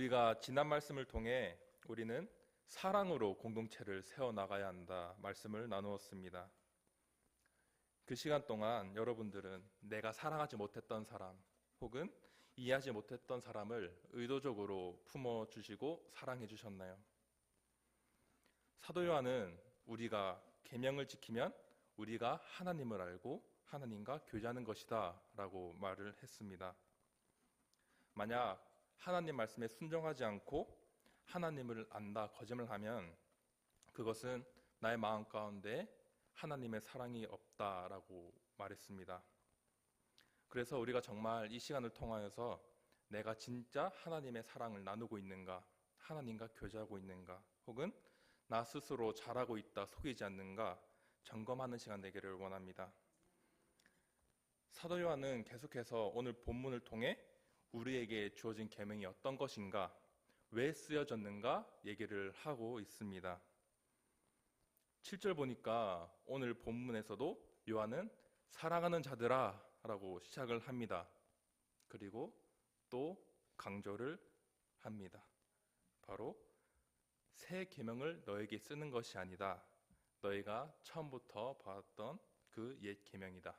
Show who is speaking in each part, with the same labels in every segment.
Speaker 1: 우리가 지난 말씀을 통해 우리는 사랑으로 공동체를 세워나가야 한다 말씀을 나누었습니다. 그 시간 동안 여러분들은 내가 사랑하지 못했던 사람 혹은 이해하지 못했던 사람을 의도적으로 품어주시고 사랑해 주셨나요? 사도 요한은 우리가 계명을 지키면 우리가 하나님을 알고 하나님과 교제하는 것이다 라고 말을 했습니다. 만약 하나님 말씀에 순종하지 않고 하나님을 안다 거짓말하면 그것은 나의 마음 가운데 하나님의 사랑이 없다라고 말했습니다. 그래서 우리가 정말 이 시간을 통하여서 내가 진짜 하나님의 사랑을 나누고 있는가, 하나님과 교제하고 있는가, 혹은 나 스스로 잘하고 있다 속이지 않는가 점검하는 시간 되기를 원합니다. 사도 요한은 계속해서 오늘 본문을 통해 우리에게 주어진 계명이 어떤 것인가, 왜 쓰여졌는가 얘기를 하고 있습니다. 7절 보니까 오늘 본문에서도 요한은 사랑하는 자들아 라고 시작을 합니다. 그리고 또 강조를 합니다. 바로 새 계명을 너에게 쓰는 것이 아니다. 너희가 처음부터 봤던 그 옛 계명이다.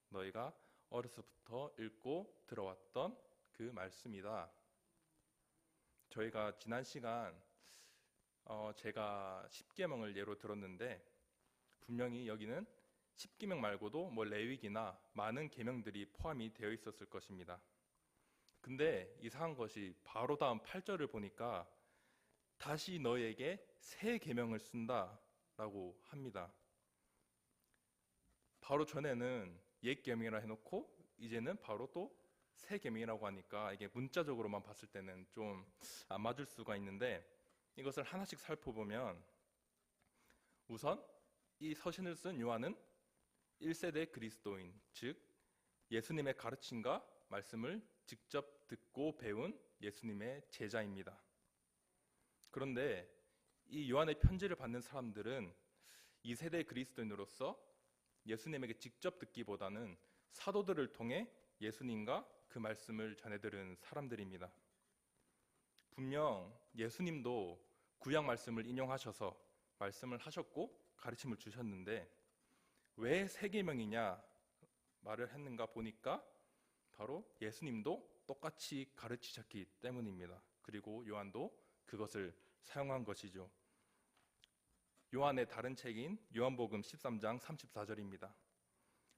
Speaker 1: 너희가 어려서부터 읽고 들어왔던 그 말씀이다. 저희가 지난 시간 제가 십계명을 예로 들었는데 분명히 여기는 십계명 말고도 레위기나 많은 계명들이 포함이 되어 있었을 것입니다. 근데 이상한 것이 바로 다음 8절을 보니까 다시 너에게 새 계명을 쓴다라고 합니다. 바로 전에는 옛 계명이라 해놓고 이제는 바로 또 새 계명이라고 하니까 이게 문자적으로만 봤을 때는 좀 안 맞을 수가 있는데 이것을 하나씩 살펴보면 우선 이 서신을 쓴 요한은 1세대 그리스도인, 즉 예수님의 가르침과 말씀을 직접 듣고 배운 예수님의 제자입니다. 그런데 이 요한의 편지를 받는 사람들은 2세대 그리스도인으로서 예수님에게 직접 듣기보다는 사도들을 통해 예수님과 그 말씀을 전해들은 사람들입니다. 분명 예수님도 구약 말씀을 인용하셔서 말씀을 하셨고 가르침을 주셨는데 왜 새 계명이냐 말을 했는가 보니까 바로 예수님도 똑같이 가르치셨기 때문입니다. 그리고 요한도 그것을 사용한 것이죠. 요한의 다른 책인 요한복음 13장 34절입니다.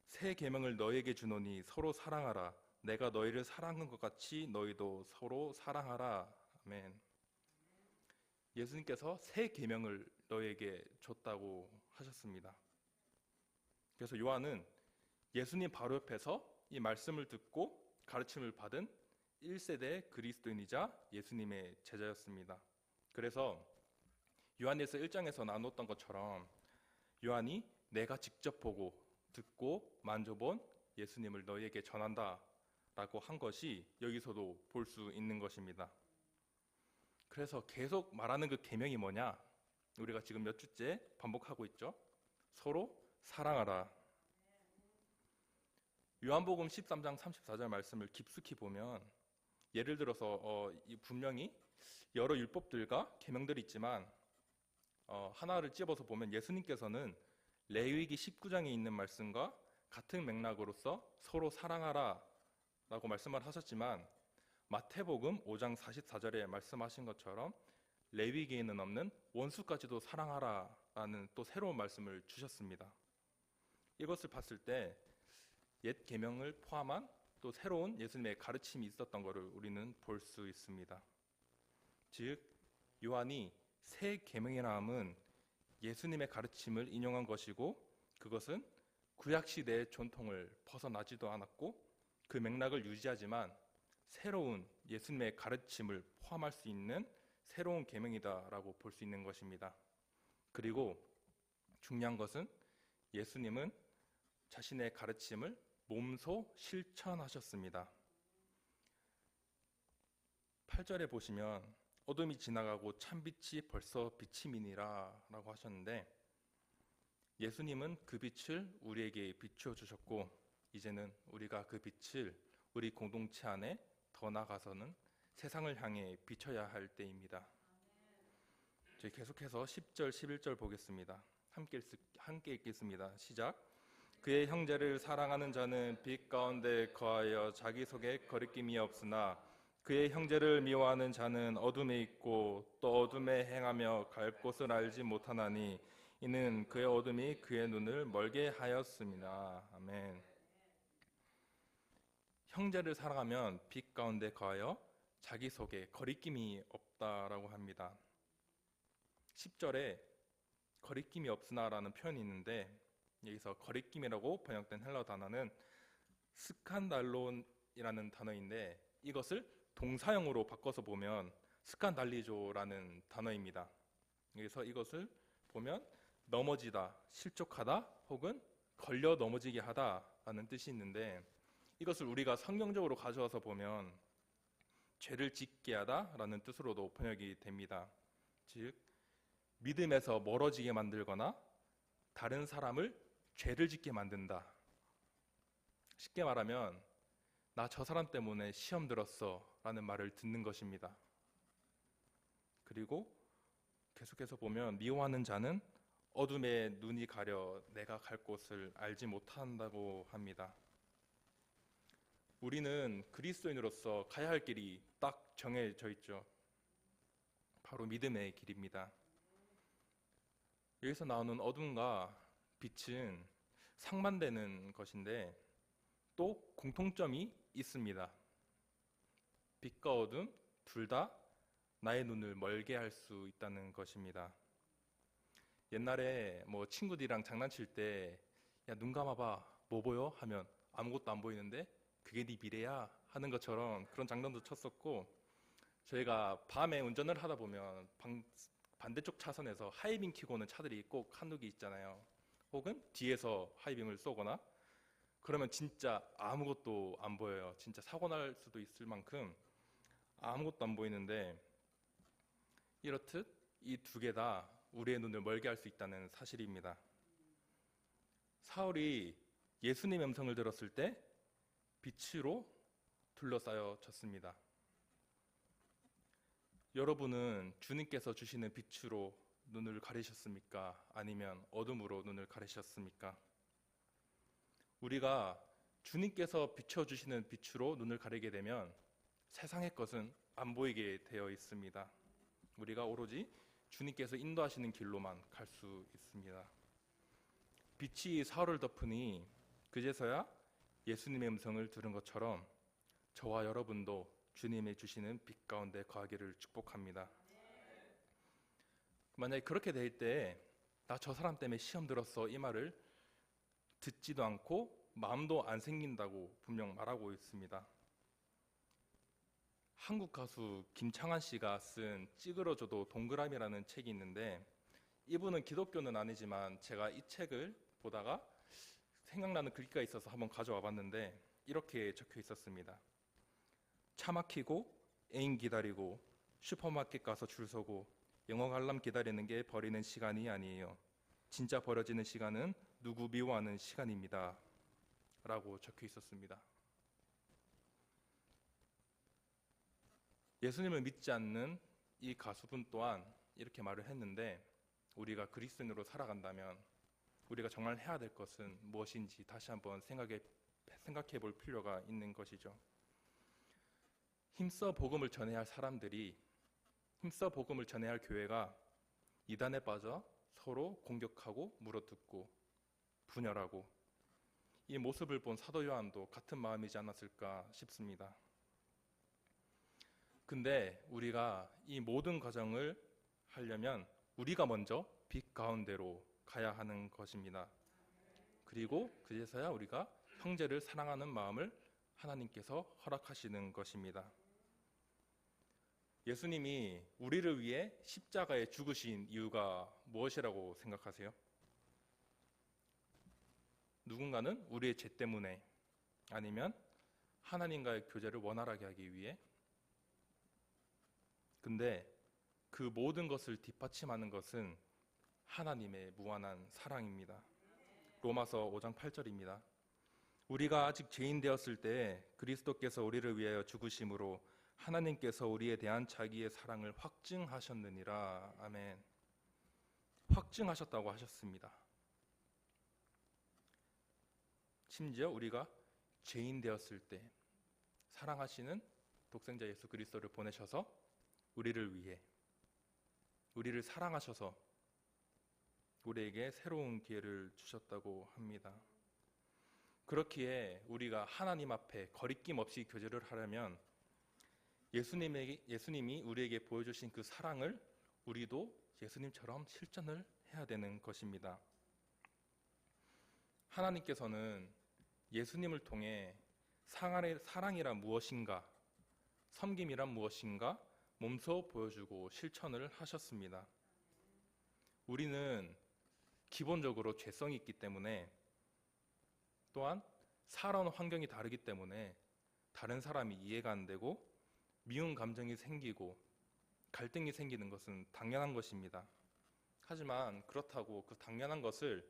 Speaker 1: 새 계명을 너희에게 주노니 서로 사랑하라. 내가 너희를 사랑한 것 같이 너희도 서로 사랑하라. 아멘. 예수님께서 새 계명을 너희에게 줬다고 하셨습니다. 그래서 요한은 예수님 바로 옆에서 이 말씀을 듣고 가르침을 받은 1세대 그리스도인이자 예수님의 제자였습니다. 그래서 요한일서 1장에서 나눴던 것처럼 요한이 내가 직접 보고 듣고 만져본 예수님을 너희에게 전한다 라고 한 것이 여기서도 볼 수 있는 것입니다. 그래서 계속 말하는 그 계명이 뭐냐? 우리가 지금 몇 주째 반복하고 있죠. 서로 사랑하라. 요한복음 13장 34절 말씀을 깊숙이 보면 예를 들어서 분명히 여러 율법들과 계명들이 있지만 하나를 찝어서 보면 예수님께서는 레위기 19장에 있는 말씀과 같은 맥락으로서 서로 사랑하라 라고 말씀을 하셨지만 마태복음 5장 44절에 말씀하신 것처럼 레위기에는 없는 원수까지도 사랑하라 라는 또 새로운 말씀을 주셨습니다. 이것을 봤을 때 옛 계명을 포함한 또 새로운 예수님의 가르침이 있었던 것을 우리는 볼 수 있습니다. 즉 요한이 새 계명이라 함은 예수님의 가르침을 인용한 것이고 그것은 구약시대의 전통을 벗어나지도 않았고 그 맥락을 유지하지만 새로운 예수님의 가르침을 포함할 수 있는 새로운 계명이다라고 볼 수 있는 것입니다. 그리고 중요한 것은 예수님은 자신의 가르침을 몸소 실천하셨습니다. 8절에 보시면 어둠이 지나가고 참빛이 벌써 비치미니라 라고 하셨는데 예수님은 그 빛을 우리에게 비추어 주셨고 이제는 우리가 그 빛을 우리 공동체 안에 더 나아가서는 세상을 향해 비춰야 할 때입니다. 저희 계속해서 10절, 11절 보겠습니다. 함께 읽겠습니다. 시작. 그의 형제를 사랑하는 자는 빛 가운데 거하여 자기 속에 거리낌이 없으나 그의 형제를 미워하는 자는 어둠에 있고 또 어둠에 행하며 갈 곳을 알지 못하나니 이는 그의 어둠이 그의 눈을 멀게 하였습니다. 아멘. 형제를 사랑하면 빛 가운데 거하여 자기 속에 거리낌이 없다라고 합니다. 10절에 거리낌이 없으나라는 표현이 있는데 여기서 거리낌이라고 번역된 헬라어 단어는 스칸달론이라는 단어인데 이것을 동사형으로 바꿔서 보면 스칸달리조라는 단어입니다. 여기서 이것을 보면 넘어지다, 실족하다 혹은 걸려 넘어지게 하다라는 뜻이 있는데 이것을 우리가 성경적으로 가져와서 보면 죄를 짓게 하다라는 뜻으로도 번역이 됩니다. 즉 믿음에서 멀어지게 만들거나 다른 사람을 죄를 짓게 만든다. 쉽게 말하면 나 저 사람 때문에 시험 들었어 라는 말을 듣는 것입니다. 그리고 계속해서 보면 미워하는 자는 어둠에 눈이 가려 내가 갈 곳을 알지 못한다고 합니다. 우리는 그리스도인으로서 가야 할 길이 딱 정해져 있죠. 바로 믿음의 길입니다. 여기서 나오는 어둠과 빛은 상반되는 것인데 또 공통점이 있습니다. 빛과 어둠 둘 다 나의 눈을 멀게 할 수 있다는 것입니다. 옛날에 친구들이랑 장난칠 때 야, 눈 감아봐 뭐 보여? 하면 아무것도 안 보이는데 그게 네 미래야 하는 것처럼 그런 장난도 쳤었고 저희가 밤에 운전을 하다 보면 반대쪽 차선에서 하이빔 켜고 오는 차들이 꼭 한두 개 있잖아요. 혹은 뒤에서 하이빔을 쏘거나 그러면 진짜 아무것도 안 보여요. 진짜 사고 날 수도 있을 만큼 아무것도 안 보이는데 이렇듯 이 두 개 다 우리의 눈을 멀게 할 수 있다는 사실입니다. 사울이 예수님의 음성을 들었을 때 빛으로 둘러싸여졌습니다. 여러분은 주님께서 주시는 빛으로 눈을 가리셨습니까? 아니면 어둠으로 눈을 가리셨습니까? 우리가 주님께서 비춰주시는 빛으로 눈을 가리게 되면 세상의 것은 안 보이게 되어 있습니다. 우리가 오로지 주님께서 인도하시는 길로만 갈 수 있습니다. 빛이 사울을 덮으니 그제서야 예수님의 음성을 들은 것처럼 저와 여러분도 주님의 주시는 빛 가운데 거하기를 축복합니다. 만약에 그렇게 될 때 나 저 사람 때문에 시험 들었어 이 말을 듣지도 않고 마음도 안 생긴다고 분명 말하고 있습니다. 한국 가수 김창완 씨가 쓴 찌그러져도 동그라미라는 책이 있는데 이분은 기독교는 아니지만 제가 이 책을 보다가 생각나는 글귀가 있어서 한번 가져와 봤는데 이렇게 적혀 있었습니다. 차 막히고 애인 기다리고 슈퍼마켓 가서 줄 서고 영어 관람 기다리는 게 버리는 시간이 아니에요. 진짜 버려지는 시간은 누구 미워하는 시간입니다. 라고 적혀 있었습니다. 예수님을 믿지 않는 이 가수분 또한 이렇게 말을 했는데 우리가 그리스도인으로 살아간다면 우리가 정말 해야 될 것은 무엇인지 다시 한번 생각해 볼 필요가 있는 것이죠. 힘써 복음을 전해야 할 사람들이 힘써 복음을 전해야 할 교회가 이단에 빠져 서로 공격하고 물어뜯고 분열하고 이 모습을 본 사도 요한도 같은 마음이지 않았을까 싶습니다. 근데 우리가 이 모든 과정을 하려면 우리가 먼저 빛 가운데로 가야 하는 것입니다. 그리고 그제서야 우리가 형제를 사랑하는 마음을 하나님께서 허락하시는 것입니다. 예수님이 우리를 위해 십자가에 죽으신 이유가 무엇이라고 생각하세요? 누군가는 우리의 죄 때문에 아니면 하나님과의 교제를 원활하게 하기 위해 근데 그 모든 것을 뒷받침하는 것은 하나님의 무한한 사랑입니다. 로마서 5장 8절입니다. 우리가 아직 죄인 되었을 때 그리스도께서 우리를 위하여 죽으심으로 하나님께서 우리에 대한 자기의 사랑을 확증하셨느니라. 아멘. 확증하셨다고 하셨습니다. 심지어 우리가 죄인 되었을 때 사랑하시는 독생자 예수 그리스도를 보내셔서 우리를 위해, 우리를 사랑하셔서 우리에게 새로운 기회를 주셨다고 합니다. 그렇기에 우리가 하나님 앞에 거리낌 없이 교제를 하려면 예수님이 우리에게 보여주신 그 사랑을 우리도 예수님처럼 실천을 해야 되는 것입니다. 하나님께서는 예수님을 통해 사랑이란 무엇인가, 섬김이란 무엇인가 몸소 보여주고 실천을 하셨습니다. 우리는 기본적으로 죄성이 있기 때문에, 또한 살아온 환경이 다르기 때문에 다른 사람이 이해가 안 되고 미운 감정이 생기고 갈등이 생기는 것은 당연한 것입니다. 하지만 그렇다고 그 당연한 것을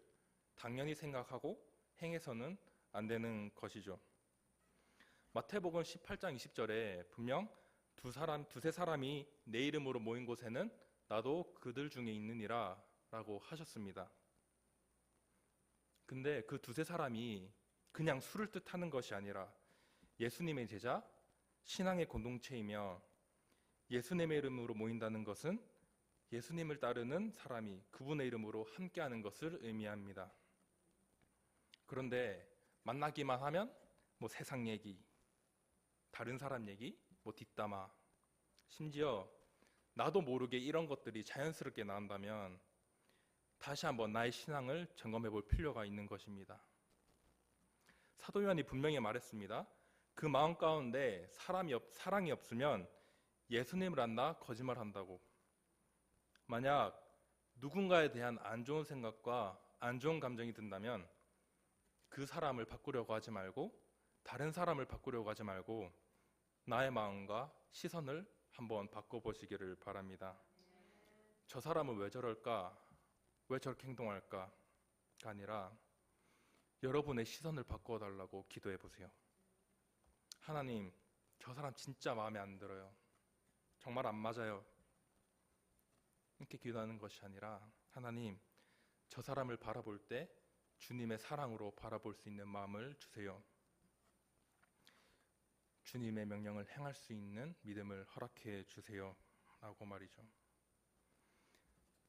Speaker 1: 당연히 생각하고 행해서는 안 되는 것이죠. 마태복음 18장 20절에 분명 두세 사람이 내 이름으로 모인 곳에는 나도 그들 중에 있느니라 라고 하셨습니다. 근데 그 두세 사람이 그냥 수를 뜻하는 것이 아니라 예수님의 제자, 신앙의 공동체이며, 예수님의 이름으로 모인다는 것은 예수님을 따르는 사람이 그분의 이름으로 함께하는 것을 의미합니다. 그런데 만나기만 하면 세상 얘기, 다른 사람 얘기, 뒷담화, 심지어 나도 모르게 이런 것들이 자연스럽게 나온다면 다시 한번 나의 신앙을 점검해 볼 필요가 있는 것입니다. 사도 요한이 분명히 말했습니다. 그 마음 가운데 사랑이 없으면 예수님을 안나 거짓말한다고. 만약 누군가에 대한 안 좋은 생각과 안 좋은 감정이 든다면 그 사람을 바꾸려고 하지 말고, 다른 사람을 바꾸려고 하지 말고 나의 마음과 시선을 한번 바꿔보시기를 바랍니다. 저 사람은 왜 저럴까? 왜 저렇게 행동할까? 가 아니라 여러분의 시선을 바꿔달라고 기도해 보세요. 하나님, 저 사람 진짜 마음에 안 들어요. 정말 안 맞아요. 이렇게 기도하는 것이 아니라, 하나님, 저 사람을 바라볼 때 주님의 사랑으로 바라볼 수 있는 마음을 주세요. 주님의 명령을 행할 수 있는 믿음을 허락해 주세요 라고 말이죠.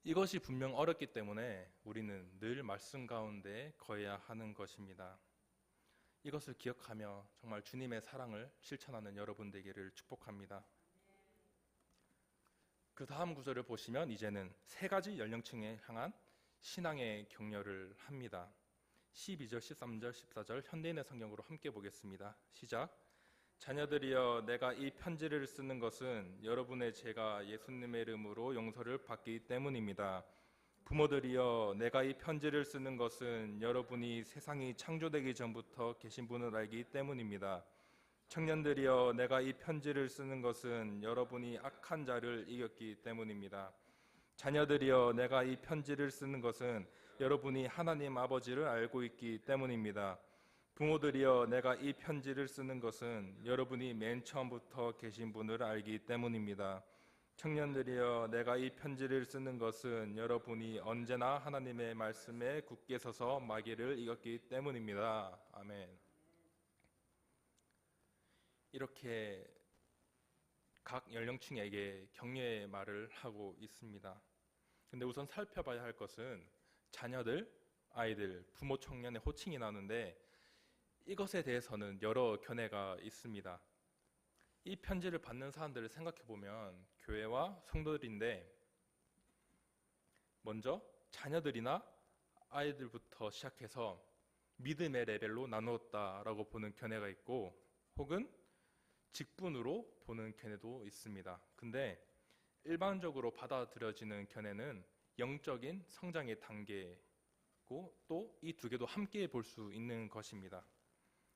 Speaker 1: 이것이 분명 어렵기 때문에 우리는 늘 말씀 가운데 거해야 하는 것입니다. 이것을 기억하며 정말 주님의 사랑을 실천하는 여러분 되기를 축복합니다. 그 다음 구절을 보시면 이제는 세 가지 연령층에 향한 신앙의 격려를 합니다. 12절, 13절, 14절 현대인의 성경으로 함께 보겠습니다. 시작. 자녀들이여, 내가 이 편지를 쓰는 것은 여러분의 죄가 예수님의 이름으로 용서를 받기 때문입니다. 부모들이여, 내가 이 편지를 쓰는 것은 여러분이 세상이 창조되기 전부터 계신 분을 알기 때문입니다. 청년들이여, 내가 이 편지를 쓰는 것은 여러분이 악한 자를 이겼기 때문입니다. 자녀들이여, 내가 이 편지를 쓰는 것은 여러분이 하나님 아버지를 알고 있기 때문입니다. 부모들이여, 내가 이 편지를 쓰는 것은 여러분이 맨 처음부터 계신 분을 알기 때문입니다. 청년들이여, 내가 이 편지를 쓰는 것은 여러분이 언제나 하나님의 말씀에 굳게 서서 마귀를 이겼기 때문입니다. 아멘. 이렇게 각 연령층에게 격려의 말을 하고 있습니다. 근데 우선 살펴봐야 할 것은 자녀들, 아이들, 부모, 청년의 호칭이 나오는데 이것에 대해서는 여러 견해가 있습니다. 이 편지를 받는 사람들을 생각해보면 교회와 성도들인데, 먼저 자녀들이나 아이들부터 시작해서 믿음의 레벨로 나누었다라고 보는 견해가 있고, 혹은 직분으로 보는 견해도 있습니다. 근데 일반적으로 받아들여지는 견해는 영적인 성장의 단계고, 또 이 두 개도 함께 볼 수 있는 것입니다.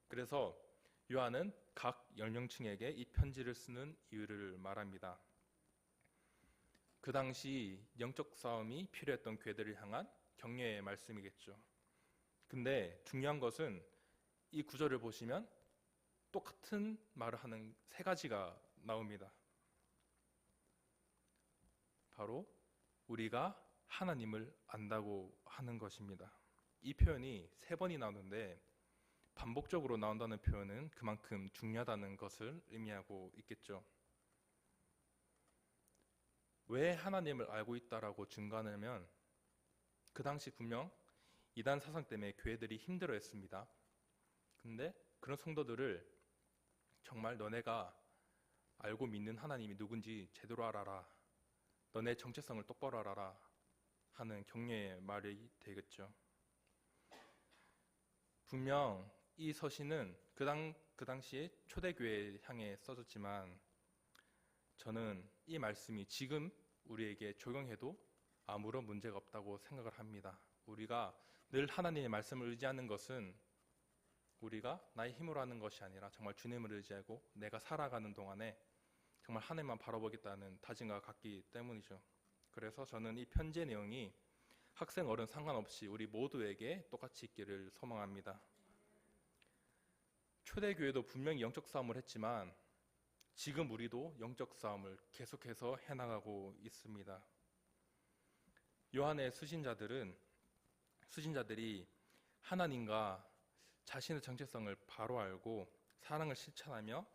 Speaker 1: 그래서 요한은 각 연령층에게 이 편지를 쓰는 이유를 말합니다. 그 당시 영적 싸움이 필요했던 교회들을 향한 격려의 말씀이겠죠. 근데 중요한 것은 이 구절을 보시면 똑같은 말을 하는 세 가지가 나옵니다. 바로 우리가 하나님을 안다고 하는 것입니다. 이 표현이 3번이 나오는데 반복적으로 나온다는 표현은 그만큼 중요하다는 것을 의미하고 있겠죠. 왜 하나님을 알고 있다라고 증거하냐면 그 당시 분명 이단 사상 때문에 교회들이 힘들어했습니다. 근데 그런 성도들을 정말 너네가 알고 믿는 하나님이 누군지 제대로 알아라. 너네 정체성을 똑바로 알아라 하는 격려의 말이 되겠죠. 분명 이 서신은 그 당시에 초대교회에 향해 써졌지만 저는 이 말씀이 지금 우리에게 적용해도 아무런 문제가 없다고 생각을 합니다. 우리가 늘 하나님의 말씀을 의지하는 것은 우리가 나의 힘으로 하는 것이 아니라 정말 주님을 의지하고 내가 살아가는 동안에 정말 하나님만 바라보겠다는 다짐과 같기 때문이죠. 그래서 저는 이 편지의 내용이 학생 어른 상관없이 우리 모두에게 똑같이 있기를 소망합니다. 초대교회도 분명히 영적 싸움을 했지만 지금 우리도 영적 싸움을 계속해서 해나가고 있습니다. 요한의 수신자들이 하나님과 자신의 정체성을 바로 알고 사랑을 실천하며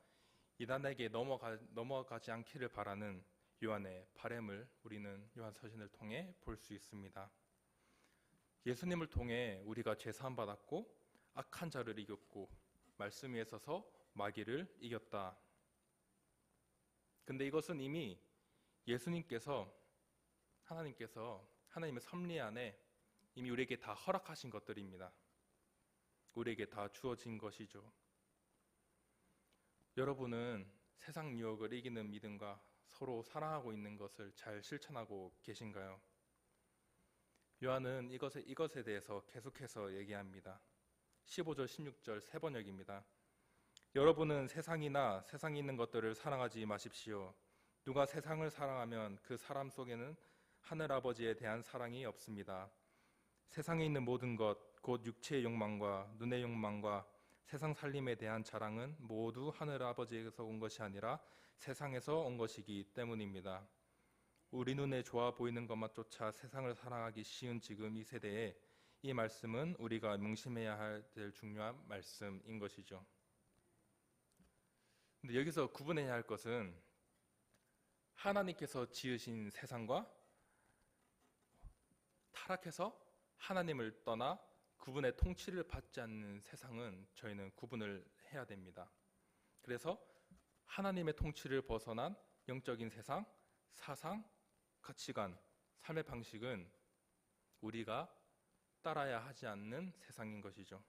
Speaker 1: 이단에게 넘어가지 않기를 바라는 요한의 바람을 우리는 요한 서신을 통해 볼 수 있습니다. 예수님을 통해 우리가 죄 사함 받았고 악한 자를 이겼고 말씀 위에 서서 마귀를 이겼다. 근데 이것은 이미 하나님께서 하나님의 섭리 안에 이미 우리에게 다 허락하신 것들입니다. 우리에게 다 주어진 것이죠. 여러분은 세상 유혹을 이기는 믿음과 서로 사랑하고 있는 것을 잘 실천하고 계신가요? 요한은 이것에 대해서 계속해서 얘기합니다. 15절, 16절 세 번역입니다. 여러분은 세상이나 세상에 있는 것들을 사랑하지 마십시오. 누가 세상을 사랑하면 그 사람 속에는 하늘아버지에 대한 사랑이 없습니다. 세상에 있는 모든 것, 곧 육체의 욕망과 눈의 욕망과 세상 살림에 대한 자랑은 모두 하늘아버지에게서 온 것이 아니라 세상에서 온 것이기 때문입니다. 우리 눈에 좋아 보이는 것만 쫓아 세상을 사랑하기 쉬운 지금 이 세대에 이 말씀은 우리가 명심해야 될 중요한 말씀인 것이죠. 근데 여기서 구분해야 할 것은 하나님께서 지으신 세상과 타락해서 하나님을 떠나 그분의 통치를 받지 않는 세상은 저희는 구분을 해야 됩니다. 그래서 하나님의 통치를 벗어난 영적인 세상, 사상, 가치관, 삶의 방식은 우리가 따라야 하지 않는 세상인 것이죠.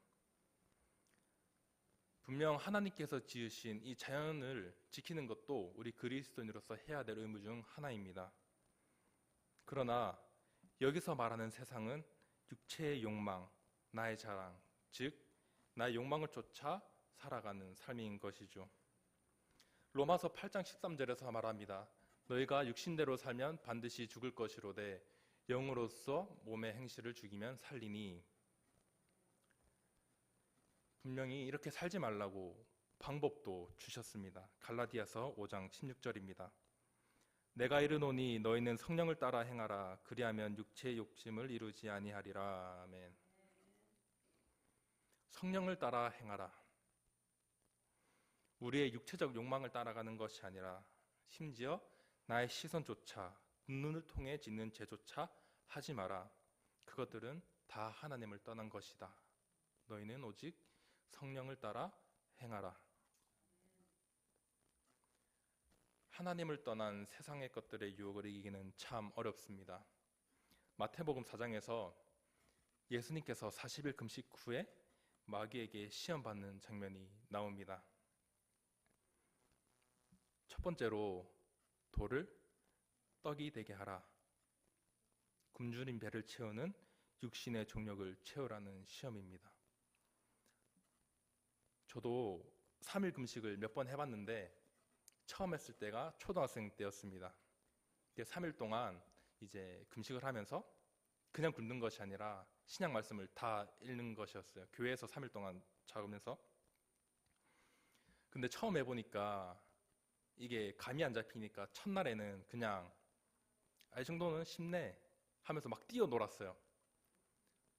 Speaker 1: 분명 하나님께서 지으신 이 자연을 지키는 것도 우리 그리스도인으로서 해야 될 의무 중 하나입니다. 그러나 여기서 말하는 세상은 육체의 욕망, 나의 자랑, 즉 나의 욕망을 쫓아 살아가는 삶인 것이죠. 로마서 8장 13절에서 말합니다. 너희가 육신대로 살면 반드시 죽을 것이로되 영으로서 몸의 행실을 죽이면 살리니. 분명히 이렇게 살지 말라고 방법도 주셨습니다. 갈라디아서 5장 16절입니다. 내가 이르노니 너희는 성령을 따라 행하라. 그리하면 육체의 욕심을 이루지 아니하리라. 아멘. 성령을 따라 행하라. 우리의 육체적 욕망을 따라가는 것이 아니라 심지어 나의 시선조차 눈을 통해 짓는 죄조차 하지 마라. 그것들은 다 하나님을 떠난 것이다. 너희는 오직 성령을 따라 행하라. 하나님을 떠난 세상의 것들의 유혹을 이기기는 참 어렵습니다. 마태복음 4장에서 예수님께서 40일 금식 후에 마귀에게 시험받는 장면이 나옵니다. 첫 번째로 돌을 떡이 되게 하라. 굶주린 배를 채우는 육신의 정욕을 채우라는 시험입니다. 저도 3일 금식을 몇 번 해봤는데 처음 했을 때가 초등학생 때였습니다. 3일 동안 이제 금식을 하면서 그냥 굶는 것이 아니라 신약 말씀을 다 읽는 것이었어요. 교회에서 3일 동안 작으면서. 근데 처음 해보니까 이게 감이 안 잡히니까 첫날에는 그냥 이 정도는 쉽네 하면서 막 뛰어놀았어요.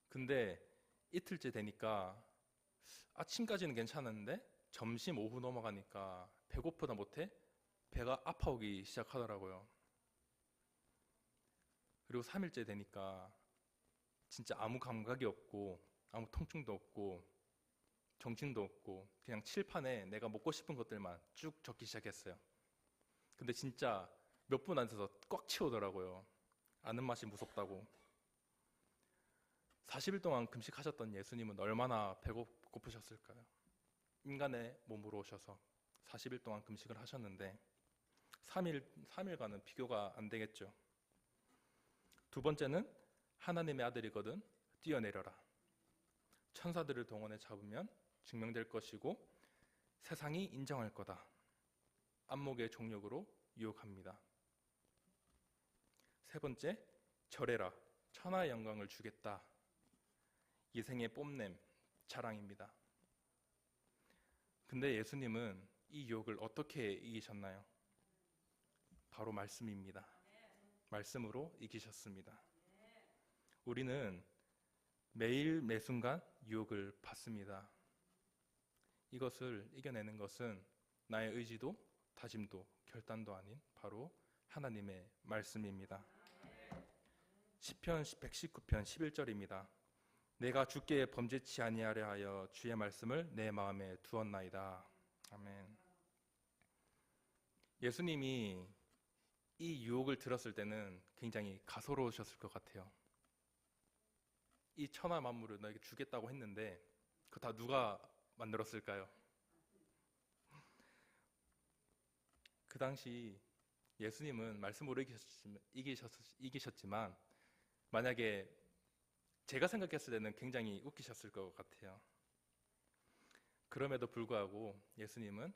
Speaker 1: 근데 이틀째 되니까 아침까지는 괜찮았는데 점심 오후 넘어가니까 배고프다 못해 배가 아파오기 시작하더라고요. 그리고 3일째 되니까 진짜 아무 감각이 없고 아무 통증도 없고 정신도 없고 그냥 칠판에 내가 먹고 싶은 것들만 쭉 적기 시작했어요. 근데 진짜 몇 분 안 돼서 꽉 채우더라고요. 아는 맛이 무섭다고. 40일 동안 금식하셨던 예수님은 얼마나 배고프셨을까요? 인간의 몸으로 오셔서 40일 동안 금식을 하셨는데 3일간은 비교가 안 되겠죠. 두 번째는 하나님의 아들이거든 뛰어내려라. 천사들을 동원해 잡으면 증명될 것이고 세상이 인정할 거다. 안목의 종력으로 유혹합니다. 세 번째, 절해라. 천하의 영광을 주겠다. 이생의 뽐냄, 자랑입니다. 근데 예수님은 이 유혹을 어떻게 이기셨나요? 바로 말씀입니다. 말씀으로 이기셨습니다. 우리는 매일 매순간 유혹을 받습니다. 이것을 이겨내는 것은 나의 의지도 다짐도 결단도 아닌 바로 하나님의 말씀입니다. 시편 119편 11절입니다. 내가 주께 범죄치 아니하려 하여 주의 말씀을 내 마음에 두었나이다. 아멘. 예수님이 이 유혹을 들었을 때는 굉장히 가소로우셨을 것 같아요. 이 천하 만물을 너에게 주겠다고 했는데 그거 다 누가 만들었을까요? 그 당시 예수님은 말씀으로 이기셨지만 만약에 제가 생각했을 때는 굉장히 웃기셨을 것 같아요. 그럼에도 불구하고 예수님은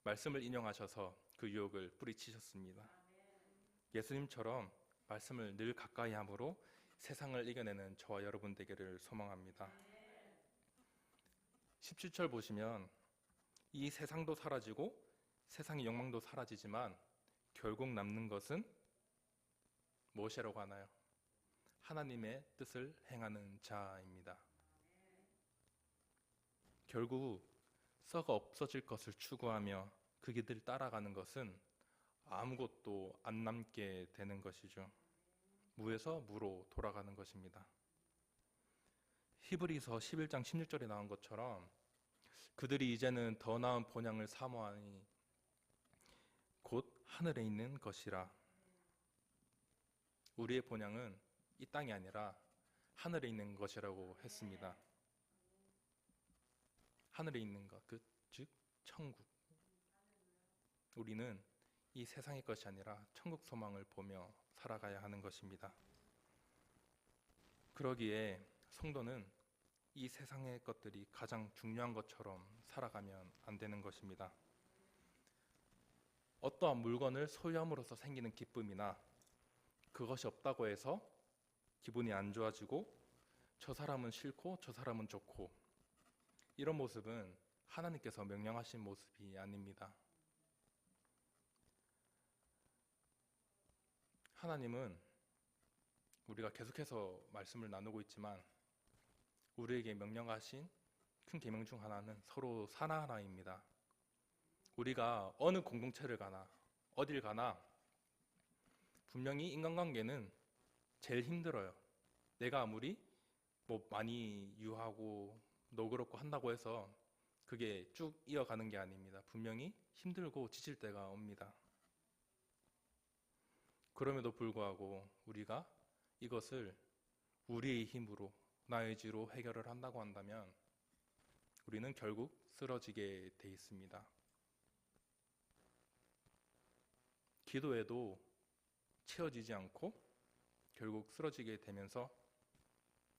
Speaker 1: 말씀을 인용하셔서 그 유혹을 뿌리치셨습니다. 예수님처럼 말씀을 늘 가까이 함으로 세상을 이겨내는 저와 여러분 되기를 소망합니다. 17절 보시면 이 세상도 사라지고 세상의 영광도 사라지지만 결국 남는 것은 무엇이라고 하나요? 하나님의 뜻을 행하는 자입니다. 결국 썩어 없어질 것을 추구하며 그 길을 따라가는 것은 아무것도 안 남게 되는 것이죠. 무에서 무로 돌아가는 것입니다. 히브리서 11장 16절에 나온 것처럼 그들이 이제는 더 나은 본향을 사모하니 곧 하늘에 있는 것이라. 우리의 본향은 이 땅이 아니라 하늘에 있는 것이라고 했습니다. 하늘에 있는 것, 즉 천국. 우리는 이 세상의 것이 아니라 천국 소망을 보며 살아가야 하는 것입니다. 그러기에 성도는 이 세상의 것들이 가장 중요한 것처럼 살아가면 안 되는 것입니다. 어떠한 물건을 소유함으로써 생기는 기쁨이나 그것이 없다고 해서 기분이 안 좋아지고 저 사람은 싫고 저 사람은 좋고 이런 모습은 하나님께서 명령하신 모습이 아닙니다. 하나님은 우리가 계속해서 말씀을 나누고 있지만 우리에게 명령하신 큰 계명 중 하나는 서로 하나하나입니다. 우리가 어느 공동체를 가나 어딜 가나 분명히 인간관계는 제일 힘들어요. 내가 아무리 많이 유하고 너그럽고 한다고 해서 그게 쭉 이어가는 게 아닙니다. 분명히 힘들고 지칠 때가 옵니다. 그럼에도 불구하고 우리가 이것을 우리의 힘으로 나의 의지로 해결을 한다고 한다면 우리는 결국 쓰러지게 돼 있습니다. 기도에도 채워지지 않고 결국 쓰러지게 되면서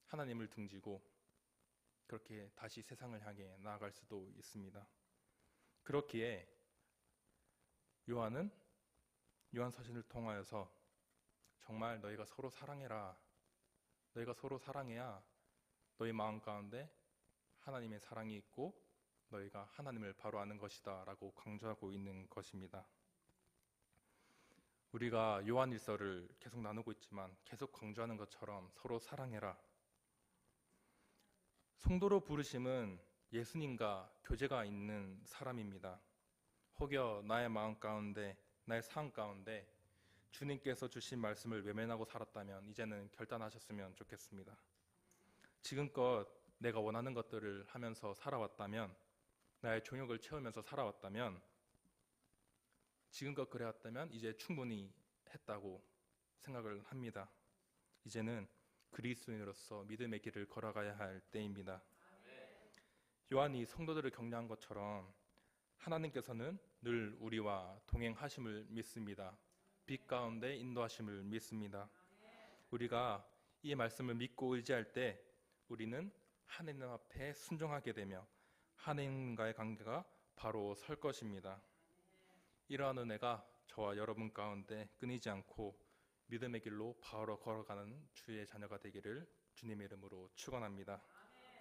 Speaker 1: 하나님을 등지고 그렇게 다시 세상을 향해 나아갈 수도 있습니다. 그렇기에 요한은 요한서신을 통하여서 정말 너희가 서로 사랑해라. 너희가 서로 사랑해야 너희 마음 가운데 하나님의 사랑이 있고 너희가 하나님을 바로 아는 것이다 라고 강조하고 있는 것입니다. 우리가 요한일서를 계속 나누고 있지만 계속 강조하는 것처럼 서로 사랑해라. 성도로 부르심은 예수님과 교제가 있는 사람입니다. 혹여 나의 마음 가운데, 나의 삶 가운데 주님께서 주신 말씀을 외면하고 살았다면 이제는 결단하셨으면 좋겠습니다. 지금껏 내가 원하는 것들을 하면서 살아왔다면, 나의 종욕을 채우면서 살아왔다면, 지금껏 그래왔다면 이제 충분히 했다고 생각을 합니다. 이제는 그리스도인으로서 믿음의 길을 걸어가야 할 때입니다. 요한이 성도들을 격려한 것처럼 하나님께서는 늘 우리와 동행하심을 믿습니다. 빛 가운데 인도하심을 믿습니다. 우리가 이 말씀을 믿고 의지할 때 우리는 하나님 앞에 순종하게 되며 하나님과의 관계가 바로 설 것입니다. 이러한 은혜가 저와 여러분 가운데 끊이지 않고 믿음의 길로 바로 걸어가는 주의 자녀가 되기를 주님의 이름으로 축원합니다.